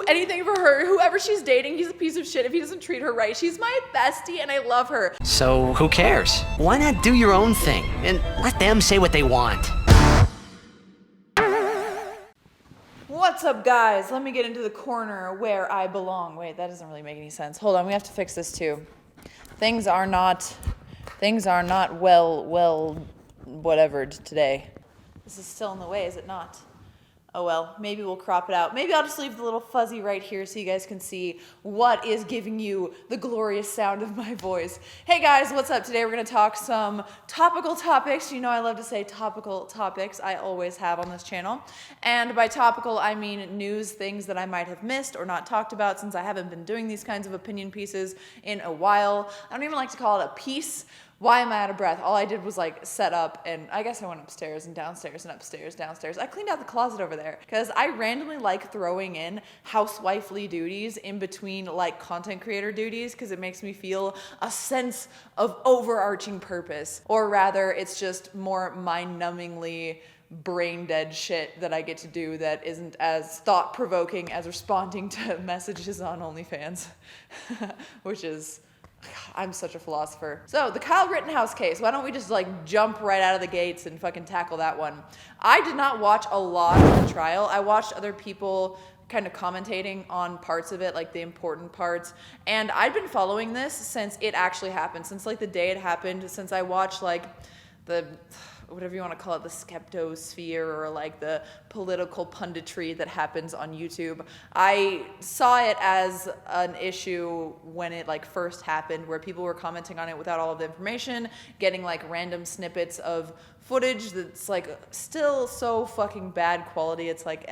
do anything for her. Whoever she's dating, he's a piece of shit if he doesn't treat her right. She's my bestie and I love her. So who cares? Why not do your own thing and let them say what they want? What's up, guys? Let me get into the corner where I belong. Wait, that doesn't really make any sense. Hold on, we have to fix this too. Things are not well whatevered today. This is still in the way, is it not? Oh well, maybe we'll crop it out. Maybe I'll just leave the little fuzzy right here so you guys can see what is giving you the glorious sound of my voice. Hey guys, what's up? Today we're gonna talk some topical topics. You know I love to say topical topics. I always have on this channel. And by topical, I mean news, things that I might have missed or not talked about since I haven't been doing these kinds of opinion pieces in a while. I don't even like to call it a piece. Why am I out of breath? All I did was like set up, and I guess I went upstairs and downstairs and upstairs, downstairs. I cleaned out the closet over there because I randomly like throwing in housewifely duties in between like content creator duties because it makes me feel a sense of overarching purpose. Or rather, it's just more mind-numbingly brain dead shit that I get to do that isn't as thought-provoking as responding to messages on OnlyFans, which is... I'm such a philosopher. So, the Kyle Rittenhouse case. Why don't we just like jump right out of the gates and fucking tackle that one? I did not watch a lot of the trial. I watched other people kind of commentating on parts of it, like the important parts. And I'd been following this since it actually happened, since like the day it happened, since I watched like the... whatever you want to call it, the skeptosphere or like the political punditry that happens on YouTube. I saw it as an issue when it like first happened, where people were commenting on it without all of the information, getting like random snippets of footage that's like still so fucking bad quality. It's like,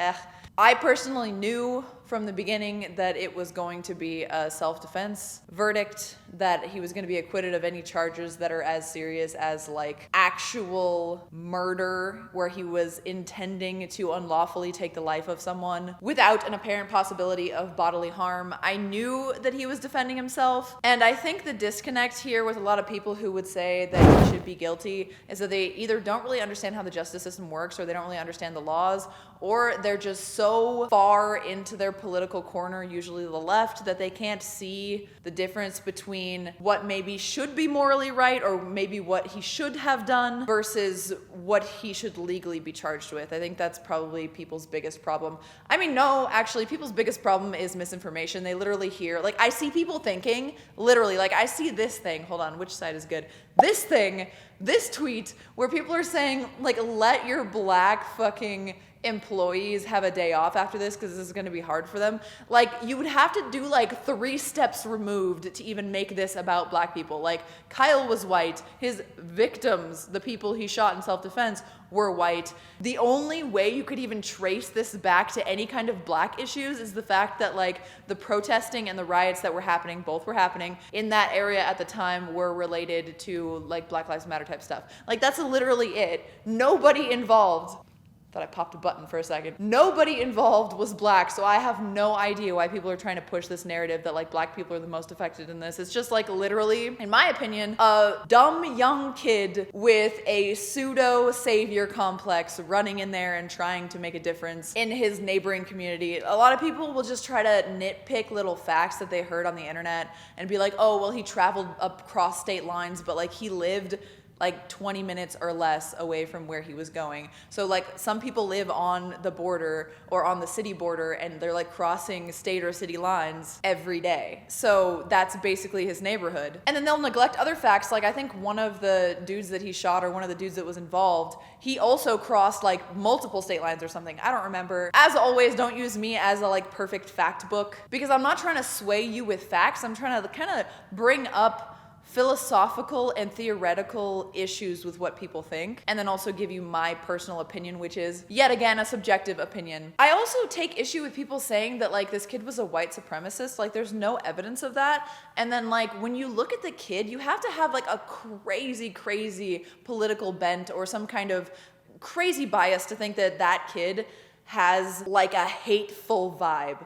I personally knew from the beginning that it was going to be a self-defense verdict, that he was going to be acquitted of any charges that are as serious as like actual murder, where he was intending to unlawfully take the life of someone without an apparent possibility of bodily harm. I knew that he was defending himself, and I think the disconnect here with a lot of people who would say that he should be guilty is that they either don't really understand how the justice system works, or they don't really understand the laws, or they're just so far into their political corner, usually the left, that they can't see the difference between what maybe should be morally right, or maybe what he should have done, versus what he should legally be charged with. I think that's probably people's biggest problem. I mean, no, actually, people's biggest problem is misinformation. They literally hear, like, I see people thinking, literally, like, I see this thing, hold on, which side is good? This thing, this tweet, where people are saying, like, let your black fucking employees have a day off after this because this is going to be hard for them. Like, you would have to do like 3 steps removed to even make this about black people. Like, Kyle was white, his victims, the people he shot in self-defense, were white. The only way you could even trace this back to any kind of black issues is the fact that like the protesting and the riots that were happening, both were happening in that area at the time, were related to like Black Lives Matter type stuff. Like, that's literally it. Nobody involved. Thought I popped a button for a second. Nobody involved was black, so I have no idea why people are trying to push this narrative that like black people are the most affected in this. It's just like literally, in my opinion, a dumb young kid with a pseudo savior complex running in there and trying to make a difference in his neighboring community. A lot of people will just try to nitpick little facts that they heard on the internet and be like, oh, well, he traveled across state lines, but like he lived like 20 minutes or less away from where he was going. So like some people live on the border or on the city border and they're like crossing state or city lines every day. So that's basically his neighborhood. And then they'll neglect other facts. Like I think one of the dudes that he shot, or one of the dudes that was involved, he also crossed like multiple state lines or something. I don't remember. As always, don't use me as a like perfect fact book, because I'm not trying to sway you with facts. I'm trying to kind of bring up philosophical and theoretical issues with what people think, and then also give you my personal opinion, which is yet again a subjective opinion. I also take issue with people saying that like this kid was a white supremacist. Like there's no evidence of that. And then like when you look at the kid, you have to have like a crazy political bent or some kind of crazy bias to think that that kid has like a hateful vibe.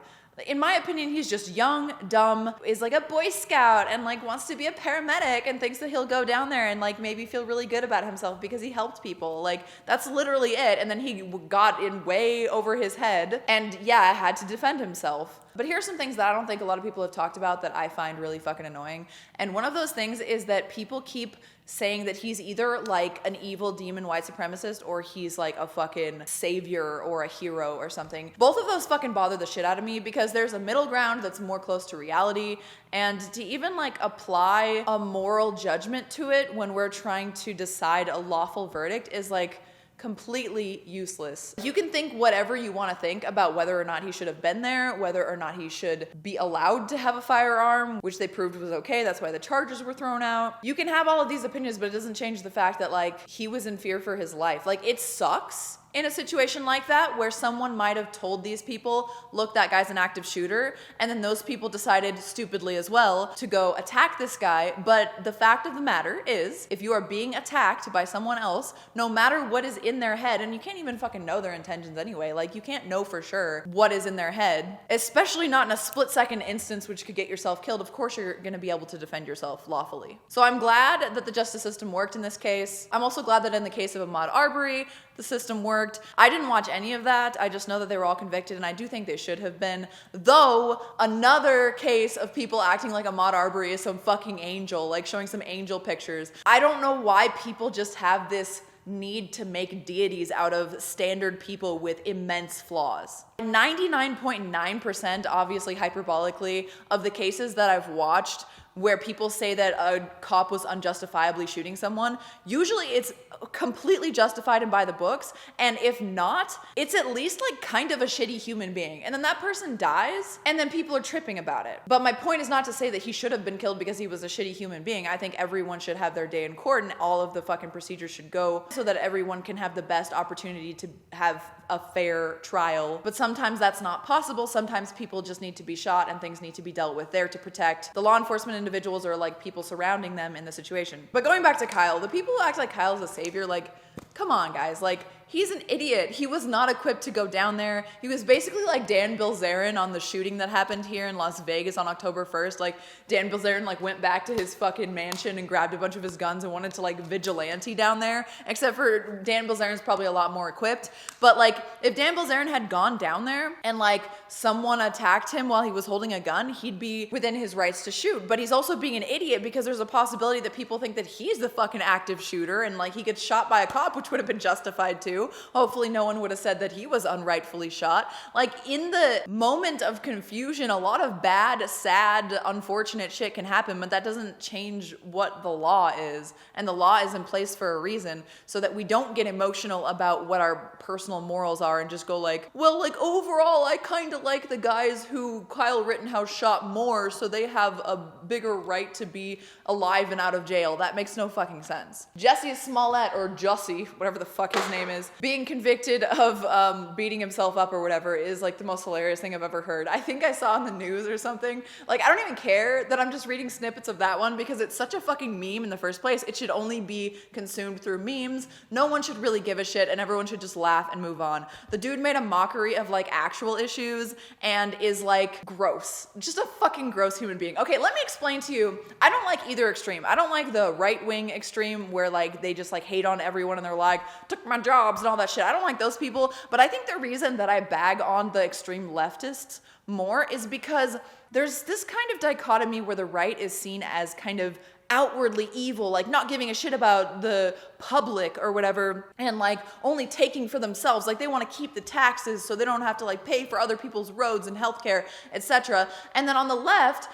In my opinion, he's just young, dumb, is like a Boy Scout and like wants to be a paramedic and thinks that he'll go down there and like maybe feel really good about himself because he helped people. Like that's literally it. And then he got in way over his head and yeah, had to defend himself. But here's some things that I don't think a lot of people have talked about that I find really fucking annoying. And one of those things is that people keep saying that he's either like an evil demon white supremacist or he's like a fucking savior or a hero or something. Both of those fucking bother the shit out of me because there's a middle ground that's more close to reality, and to even like apply a moral judgment to it when we're trying to decide a lawful verdict is like completely useless. You can think whatever you want to think about whether or not he should have been there, whether or not he should be allowed to have a firearm, which they proved was okay. That's why the charges were thrown out. You can have all of these opinions, but it doesn't change the fact that like he was in fear for his life. Like it sucks in a situation like that where someone might have told these people, look, that guy's an active shooter, and then those people decided stupidly as well to go attack this guy. But the fact of the matter is, if you are being attacked by someone else, no matter what is in their head, and you can't even fucking know their intentions anyway, like you can't know for sure what is in their head, especially not in a split-second instance which could get yourself killed. Of course you're gonna be able to defend yourself lawfully. So I'm glad that the justice system worked in this case. I'm also glad that in the case of Ahmaud Arbery, the system worked. I didn't watch any of that. I just know that they were all convicted, and I do think they should have been. Though, another case of people acting like Ahmaud Arbery is some fucking angel, like showing some angel pictures. I don't know why people just have this need to make deities out of standard people with immense flaws. 99.9%, obviously hyperbolically, of the cases that I've watched where people say that a cop was unjustifiably shooting someone, usually it's completely justified and by the books, and if not, it's at least like kind of a shitty human being. And then that person dies, and then people are tripping about it. But my point is not to say that he should have been killed because he was a shitty human being. I think everyone should have their day in court, and all of the fucking procedures should go so that everyone can have the best opportunity to have a fair trial. But sometimes that's not possible. Sometimes people just need to be shot and things need to be dealt with there to protect the law enforcement individuals or like people surrounding them in the situation. But going back to Kyle, the people who act like Kyle's a savior, like, come on guys, like he's an idiot. He was not equipped to go down there. He was basically like Dan Bilzerian on the shooting that happened here in Las Vegas on October 1st. Like Dan Bilzerian like went back to his fucking mansion and grabbed a bunch of his guns and wanted to like vigilante down there. Except for Dan Bilzerian's probably a lot more equipped. But like if Dan Bilzerian had gone down there and like someone attacked him while he was holding a gun, he'd be within his rights to shoot. But he's also being an idiot because there's a possibility that people think that he's the fucking active shooter and like he gets shot by a cop, which would have been justified too. Hopefully no one would have said that he was unrightfully shot. Like in the moment of confusion, a lot of bad, sad, unfortunate shit can happen, but that doesn't change what the law is. And the law is in place for a reason so that we don't get emotional about what our personal morals are and just go like, well, like overall, I kind of like the guys who Kyle Rittenhouse shot more, so they have a bigger right to be alive and out of jail. That makes no fucking sense. Jesse Smollett, or Jussie, whatever the fuck his name is, being convicted of beating himself up or whatever is like the most hilarious thing I've ever heard. I think I saw on the news or something. Like, I don't even care that I'm just reading snippets of that one because it's such a fucking meme in the first place. It should only be consumed through memes. No one should really give a shit and everyone should just laugh and move on. The dude made a mockery of like actual issues and is like gross. Just a fucking gross human being. Okay, let me explain to you. I don't like either extreme. I don't like the right-wing extreme where like they just like hate on everyone and they're like, took my jobs and all that shit. I don't like those people, but I think the reason that I bag on the extreme leftists more is because there's this kind of dichotomy where the right is seen as kind of outwardly evil, like not giving a shit about the public or whatever, and like only taking for themselves. Like they want to keep the taxes so they don't have to like pay for other people's roads and healthcare, etc. And then on the left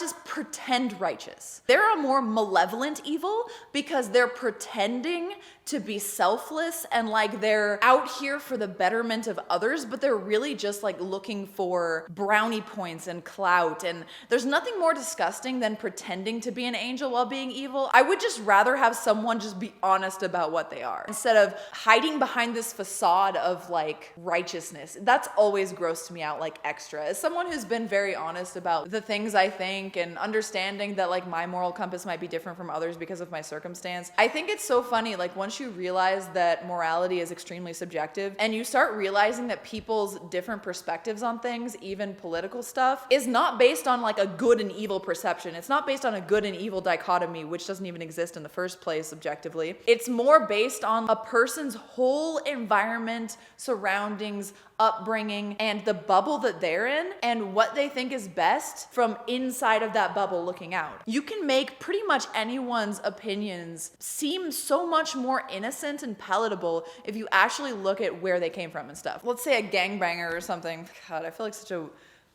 is pretend righteous. They're a more malevolent evil because they're pretending to be selfless and like they're out here for the betterment of others, but they're really just like looking for brownie points and clout. And there's nothing more disgusting than pretending to be an angel while being evil. I would just rather have someone just be honest about what they are instead of hiding behind this facade of like righteousness. That's always grossed me out like extra. As someone who's been very honest about the things I think and understanding that like my moral compass might be different from others because of my circumstance, I think it's so funny like once once you realize that morality is extremely subjective and you start realizing that people's different perspectives on things, even political stuff, is not based on like a good and evil perception. It's not based on a good and evil dichotomy, which doesn't even exist in the first place objectively. It's more based on a person's whole environment, surroundings, upbringing, and the bubble that they're in and what they think is best from inside of that bubble looking out. You can make pretty much anyone's opinions seem so much more innocent and palatable if you actually look at where they came from and stuff. Let's say a gangbanger or something. God, I feel like such a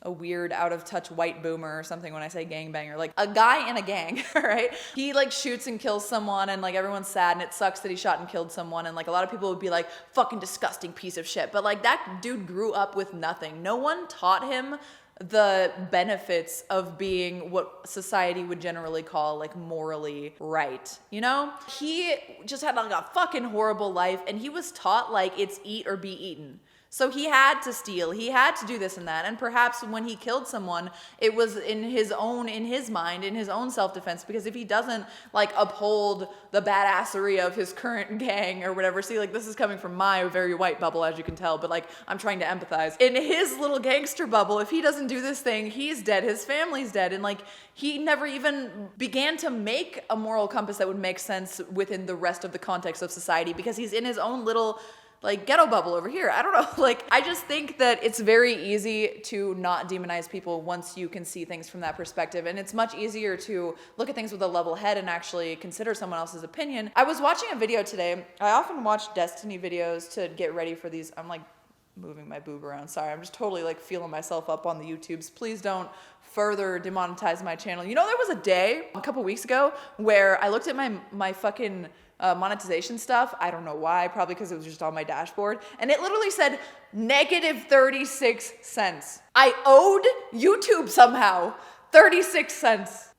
weird out of touch white boomer or something when I say gangbanger. Like a guy in a gang, right? He like shoots and kills someone and like everyone's sad and it sucks that he shot and killed someone and like a lot of people would be like, fucking disgusting piece of shit. But like that dude grew up with nothing. No one taught him the benefits of being what society would generally call like morally right, you know? He just had like a fucking horrible life and he was taught like it's eat or be eaten. So he had to steal, he had to do this and that, and perhaps when he killed someone, it was in his mind, in his own self-defense, because if he doesn't like uphold the badassery of his current gang or whatever, see, like this is coming from my very white bubble, as you can tell, but like I'm trying to empathize. In his little gangster bubble, if he doesn't do this thing, he's dead, his family's dead, and like he never even began to make a moral compass that would make sense within the rest of the context of society because he's in his own little like ghetto bubble over here. I don't know. Like, I just think that it's very easy to not demonize people once you can see things from that perspective. And it's much easier to look at things with a level head and actually consider someone else's opinion. I was watching a video today. I often watch Destiny videos to get ready for these. I'm like moving my boob around. Sorry. I'm just totally like feeling myself up on the YouTubes. Please don't further demonetize my channel. You know, there was a day a couple weeks ago where I looked at my fucking monetization stuff. I don't know why, probably because it was just on my dashboard. And it literally said negative 36 cents. I owed YouTube somehow 36 cents.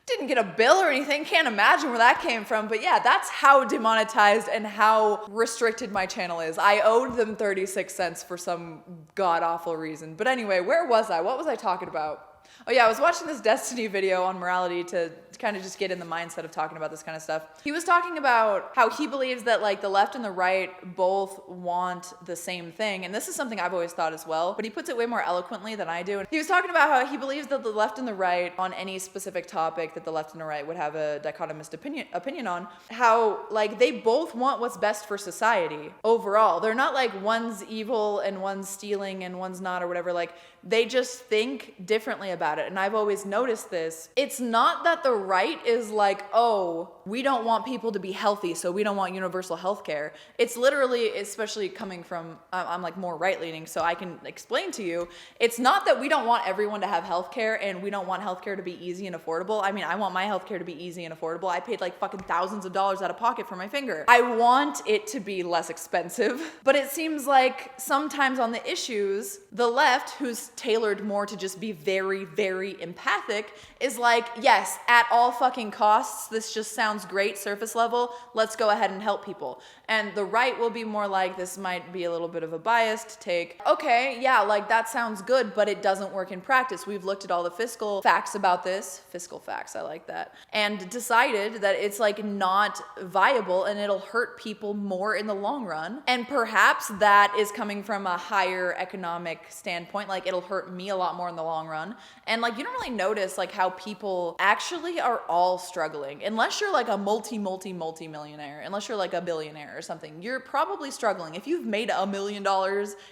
Didn't get a bill or anything. Can't imagine where that came from. But yeah, that's how demonetized and how restricted my channel is. I owed them 36 cents for some god-awful reason. But anyway, where was I? What was I talking about? Oh yeah, I was watching this Destiny video on morality to kind of just get in the mindset of talking about this kind of stuff. He was talking about how he believes that like the left and the right both want the same thing. And this is something I've always thought as well, but he puts it way more eloquently than I do. And he was talking about how he believes that the left and the right on any specific topic that the left and the right would have a dichotomist opinion on, how like they both want what's best for society overall. They're not like one's evil and one's stealing and one's not or whatever. Like they just think differently about it. And I've always noticed this. It's not that the right is like, oh, we don't want people to be healthy, so we don't want universal health care. It's literally, especially coming from, I'm like more right-leaning, so I can explain to you, it's not that we don't want everyone to have health care and we don't want health care to be easy and affordable. I mean, I want my health care to be easy and affordable. I paid like fucking thousands of dollars out of pocket for my finger. I want it to be less expensive, but it seems like sometimes on the issues, the left, who's tailored more to just be very, very empathic, is like, yes, at all fucking costs, this just sounds great surface level, let's go ahead and help people. And the right will be more like, this might be a little bit of a biased take. Okay, yeah, like that sounds good, but it doesn't work in practice. We've looked at all the fiscal facts about this, fiscal facts, I like that, and decided that it's like not viable and it'll hurt people more in the long run. And perhaps that is coming from a higher economic standpoint, like it'll hurt me a lot more in the long run. And like you don't really notice like how people actually are all struggling. Unless you're like a multi-millionaire, unless you're like a billionaire or something, you're probably struggling. If you've made $1 million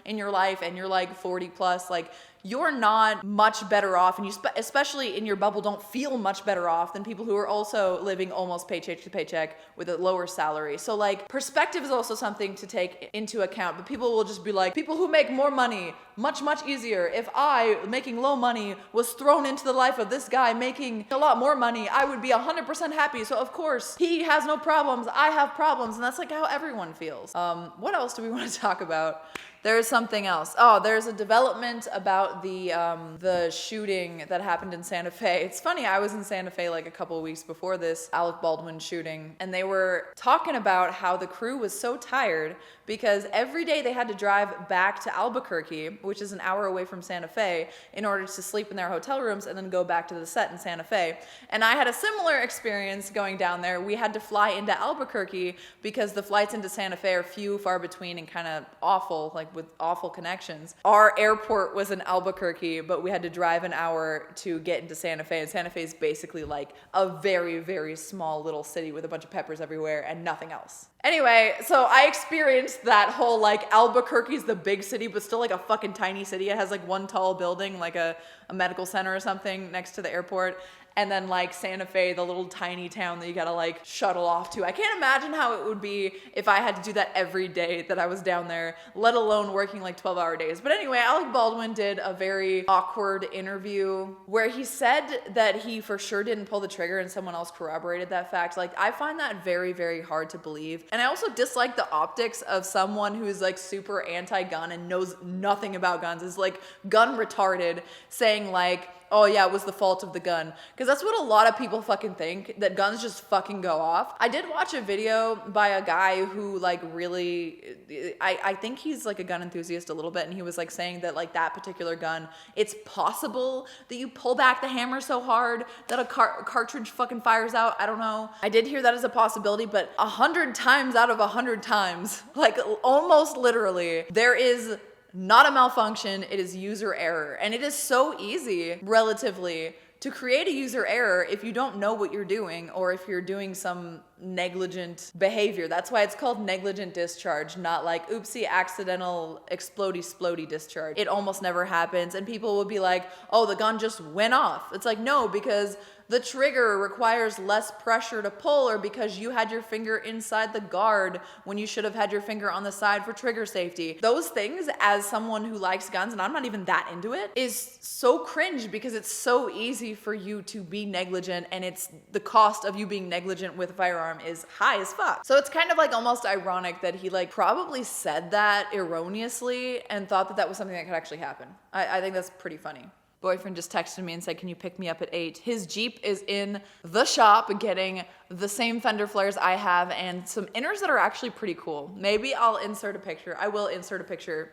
in your life and you're like 40 plus, like you're not much better off, and you especially in your bubble don't feel much better off than people who are also living almost paycheck to paycheck with a lower salary. So like perspective is also something to take into account, but people will just be like, people who make more money, much easier. If I, making low money, was thrown into the life of this guy making a lot more money, I would be 100% happy. So of course he has no problems, I have problems, and that's like how everyone feels. What else do we want to talk about? There's something else. Oh, there's a development about the shooting that happened in Santa Fe. It's funny, I was in Santa Fe like a couple of weeks before this Alec Baldwin shooting, and they were talking about how the crew was so tired because every day they had to drive back to Albuquerque, which is an hour away from Santa Fe, in order to sleep in their hotel rooms and then go back to the set in Santa Fe. And I had a similar experience going down there. We had to fly into Albuquerque because the flights into Santa Fe are few, far between, and kind of awful, like with awful connections. Our airport was in Albuquerque, but we had to drive an hour to get into Santa Fe, and Santa Fe is basically like a very, very small little city with a bunch of peppers everywhere and nothing else. Anyway, so I experienced that whole like Albuquerque's the big city, but still like a fucking tiny city. It has like one tall building, like a medical center or something next to the airport. And then like Santa Fe, the little tiny town that you gotta like shuttle off to. I can't imagine how it would be if I had to do that every day that I was down there, let alone working like 12-hour days. But anyway, Alec Baldwin did a very awkward interview where he said that he for sure didn't pull the trigger and someone else corroborated that fact. Like, I find that very, very hard to believe. And I also dislike the optics of someone who is like super anti-gun and knows nothing about guns, is like gun retarded, saying like, oh yeah, it was the fault of the gun. Because that's what a lot of people fucking think, that guns just fucking go off. I did watch a video by a guy who like really, I think he's like a gun enthusiast a little bit, and he was like saying that like that particular gun, it's possible that you pull back the hammer so hard that a cartridge fucking fires out. I don't know. I did hear that as a possibility, but 100 times out of 100 times, like almost literally, there is not a malfunction, it is user error. And it is so easy, relatively, to create a user error if you don't know what you're doing or if you're doing some negligent behavior. That's why it's called negligent discharge, not like oopsie accidental explodey discharge. It almost never happens, and people will be like, oh, the gun just went off. It's like, no, because the trigger requires less pressure to pull, or because you had your finger inside the guard when you should have had your finger on the side for trigger safety. Those things, as someone who likes guns, and I'm not even that into it, is so cringe because it's so easy for you to be negligent, and it's the cost of you being negligent with a firearm is high as fuck. So it's kind of like almost ironic that he like probably said that erroneously and thought that that was something that could actually happen. I think that's pretty funny. Boyfriend just texted me and said, can you pick me up at 8? His Jeep is in the shop getting the same fender flares I have and some inners that are actually pretty cool. Maybe I'll insert a picture. I will insert a picture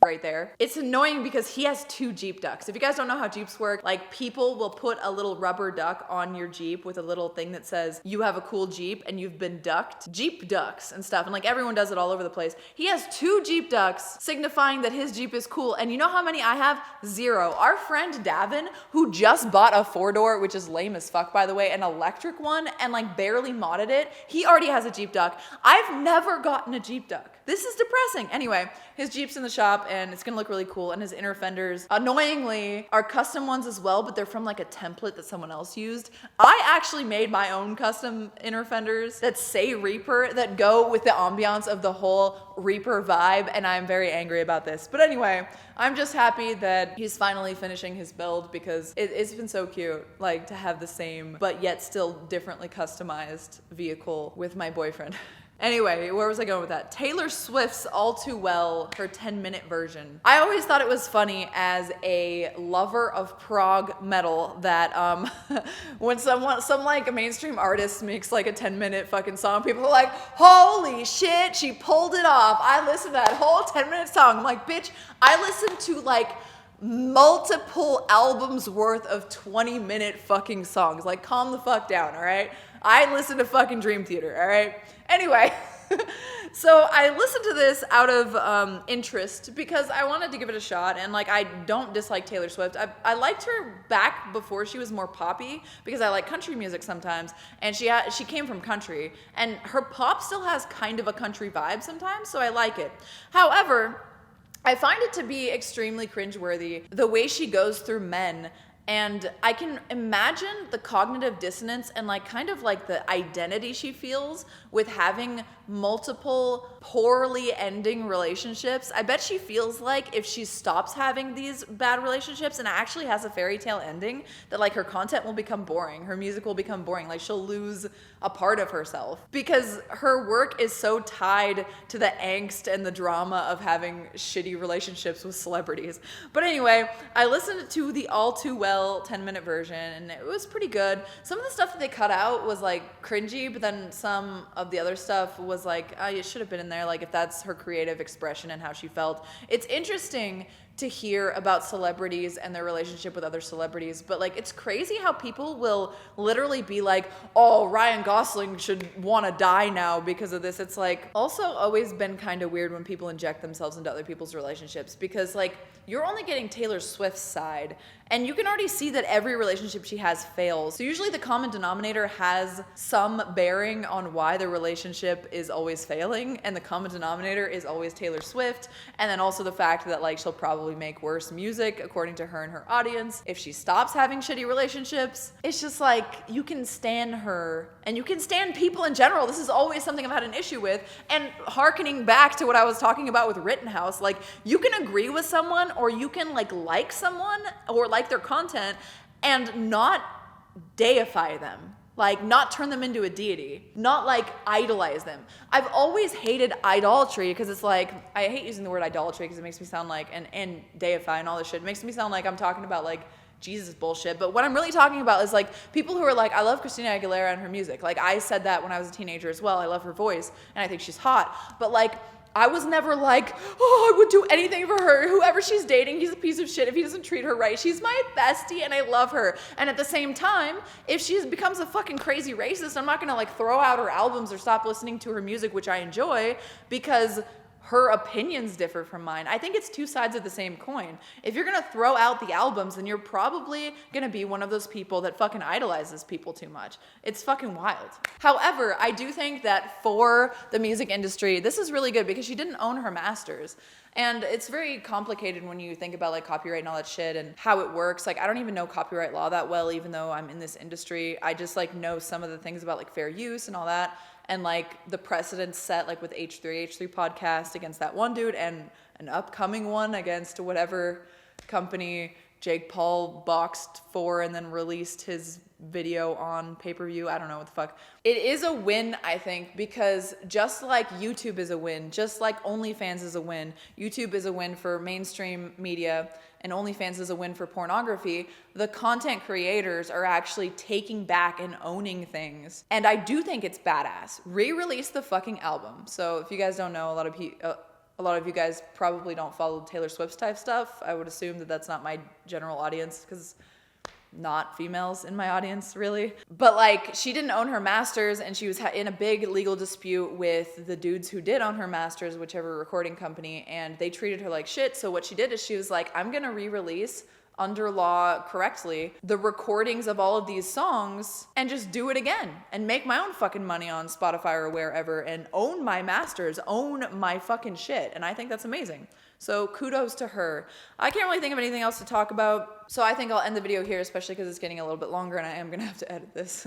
right there. It's annoying because he has 2 Jeep ducks. If you guys don't know how Jeeps work, like people will put a little rubber duck on your Jeep with a little thing that says you have a cool Jeep and you've been ducked. Jeep ducks and stuff. And like everyone does it all over the place. He has 2 Jeep ducks signifying that his Jeep is cool. And you know how many I have? 0. Our friend Davin, who just bought a 4-door, which is lame as fuck by the way, an electric one, and like barely modded it, he already has a Jeep duck. I've never gotten a Jeep duck. This is depressing. Anyway, his Jeep's in the shop and it's gonna look really cool, and his inner fenders, annoyingly, are custom ones as well, but they're from like a template that someone else used. I actually made my own custom inner fenders that say Reaper, that go with the ambiance of the whole Reaper vibe, and I'm very angry about this. But anyway, I'm just happy that he's finally finishing his build because it's been so cute, like to have the same but yet still differently customized vehicle with my boyfriend. Anyway, where was I going with that? Taylor Swift's All Too Well, her 10-minute version. I always thought it was funny as a lover of prog metal that when some like a mainstream artist makes like a 10-minute fucking song, people are like, holy shit, she pulled it off. I listened to that whole 10-minute song. I'm like, bitch, I listened to like multiple albums worth of 20-minute fucking songs. Like, calm the fuck down, all right? I listen to fucking Dream Theater, all right? Anyway, so I listened to this out of interest because I wanted to give it a shot, and like I don't dislike Taylor Swift. I liked her back before she was more poppy because I like country music sometimes, and she came from country, and her pop still has kind of a country vibe sometimes, so I like it. However, I find it to be extremely cringeworthy the way she goes through men And I can imagine the cognitive dissonance and like kind of like the identity she feels with having multiple poorly ending relationships. I bet she feels like if she stops having these bad relationships and actually has a fairy tale ending, that like her content will become boring, her music will become boring, like she'll lose a part of herself because her work is so tied to the angst and the drama of having shitty relationships with celebrities. But anyway, I listened to the All Too Well 10-minute version and it was pretty good. Some of the stuff that they cut out was like cringy, but then some of the other stuff was like, oh, it should have been in there, like if that's her creative expression and how she felt. It's interesting to hear about celebrities and their relationship with other celebrities, but like it's crazy how people will literally be like, oh, Ryan Gosling should want to die now because of this. It's like also always been kind of weird when people inject themselves into other people's relationships because like you're only getting Taylor Swift's side and you can already see that every relationship she has fails. So usually the common denominator has some bearing on why the relationship is always failing, and the common denominator is always Taylor Swift, and then also the fact that like she'll probably make worse music according to her and her audience if she stops having shitty relationships. It's just like you can stand her and you can stand people in general. This is always something I've had an issue with. And hearkening back to what I was talking about with Rittenhouse, like you can agree with someone or you can like someone or like their content and not deify them. Like, not turn them into a deity. Not, like, idolize them. I've always hated idolatry because it's like, I hate using the word idolatry because it makes me sound like, and deify and all this shit. It makes me sound like I'm talking about, like, Jesus bullshit. But what I'm really talking about is, like, people who are like, I love Christina Aguilera and her music. Like, I said that when I was a teenager as well. I love her voice, and I think she's hot. But, like, I was never like, oh, I would do anything for her. Whoever she's dating, he's a piece of shit if he doesn't treat her right. She's my bestie and I love her. And at the same time, if she becomes a fucking crazy racist, I'm not gonna like throw out her albums or stop listening to her music, which I enjoy, because her opinions differ from mine. I think it's two sides of the same coin. If you're gonna throw out the albums, then you're probably gonna be one of those people that fucking idolizes people too much. It's fucking wild. However, I do think that for the music industry, this is really good because she didn't own her masters. And it's very complicated when you think about like copyright and all that shit and how it works. Like I don't even know copyright law that well, even though I'm in this industry. I just like know some of the things about like fair use and all that. And like the precedents set like with H3 podcast against that one dude and an upcoming one against whatever company Jake Paul boxed for and then released his video on pay-per-view. I don't know what the fuck. It is a win, I think, because just like YouTube is a win, just like OnlyFans is a win, YouTube is a win for mainstream media, and OnlyFans is a win for pornography, the content creators are actually taking back and owning things. And I do think it's badass. Re-release the fucking album. So if you guys don't know, a lot of you guys probably don't follow Taylor Swift type stuff. I would assume that that's not my general audience because not females in my audience really. But like she didn't own her masters and she was in a big legal dispute with the dudes who did own her masters, whichever recording company, and they treated her like shit. So what she did is she was like, I'm gonna re-release under law correctly the recordings of all of these songs and just do it again and make my own fucking money on Spotify or wherever and own my masters, own my fucking shit. And I think that's amazing. So kudos to her. I can't really think of anything else to talk about. So I think I'll end the video here, especially because it's getting a little bit longer and I am gonna have to edit this.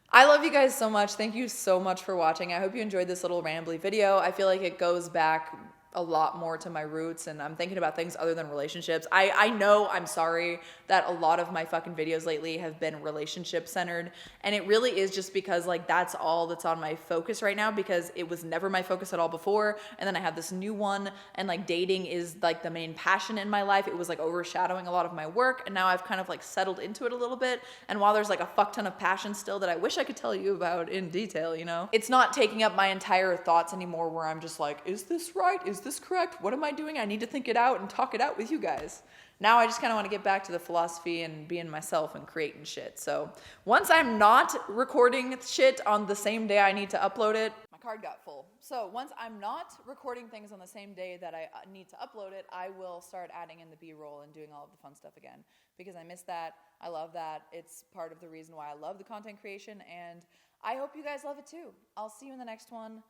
I love you guys so much. Thank you so much for watching. I hope you enjoyed this little rambly video. I feel like it goes back a lot more to my roots and I'm thinking about things other than relationships. I know, I'm sorry that a lot of my fucking videos lately have been relationship centered, and it really is just because like that's all that's on my focus right now because it was never my focus at all before, and then I have this new one and like dating is like the main passion in my life. It was like overshadowing a lot of my work and now I've kind of like settled into it a little bit, and while there's like a fuck ton of passion still that I wish I could tell you about in detail, you know, it's not taking up my entire thoughts anymore where I'm just like, is this right? Is this correct? What am I doing? I need to think it out and talk it out with you guys. Now I just kind of want to get back to the philosophy and being myself and creating shit. So once I'm not recording shit on the same day I need to upload it, my card got full. So once I'm not recording things on the same day that I need to upload it, I will start adding in the B-roll and doing all of the fun stuff again because I miss that. I love that. It's part of the reason why I love the content creation, and I hope you guys love it too. I'll see you in the next one.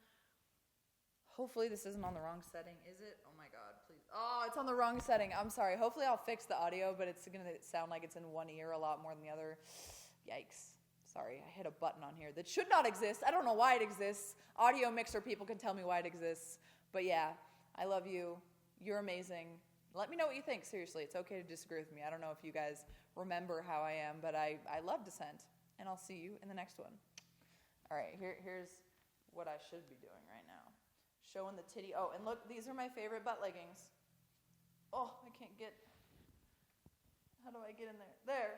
Hopefully this isn't on the wrong setting. Is it? Oh my God, please. Oh, it's on the wrong setting. I'm sorry. Hopefully I'll fix the audio, but it's going to sound like it's in one ear a lot more than the other. Yikes. Sorry, I hit a button on here that should not exist. I don't know why it exists. Audio mixer people can tell me why it exists. But yeah, I love you. You're amazing. Let me know what you think. Seriously, it's okay to disagree with me. I don't know if you guys remember how I am, but I love dissent. And I'll see you in the next one. All right, here's what I should be doing right now. Showing the titty. Oh, and look, these are my favorite butt leggings. Oh, I can't get... How do I get in there? There.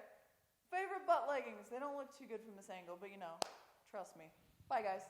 Favorite butt leggings. They don't look too good from this angle, but you know, trust me. Bye, guys.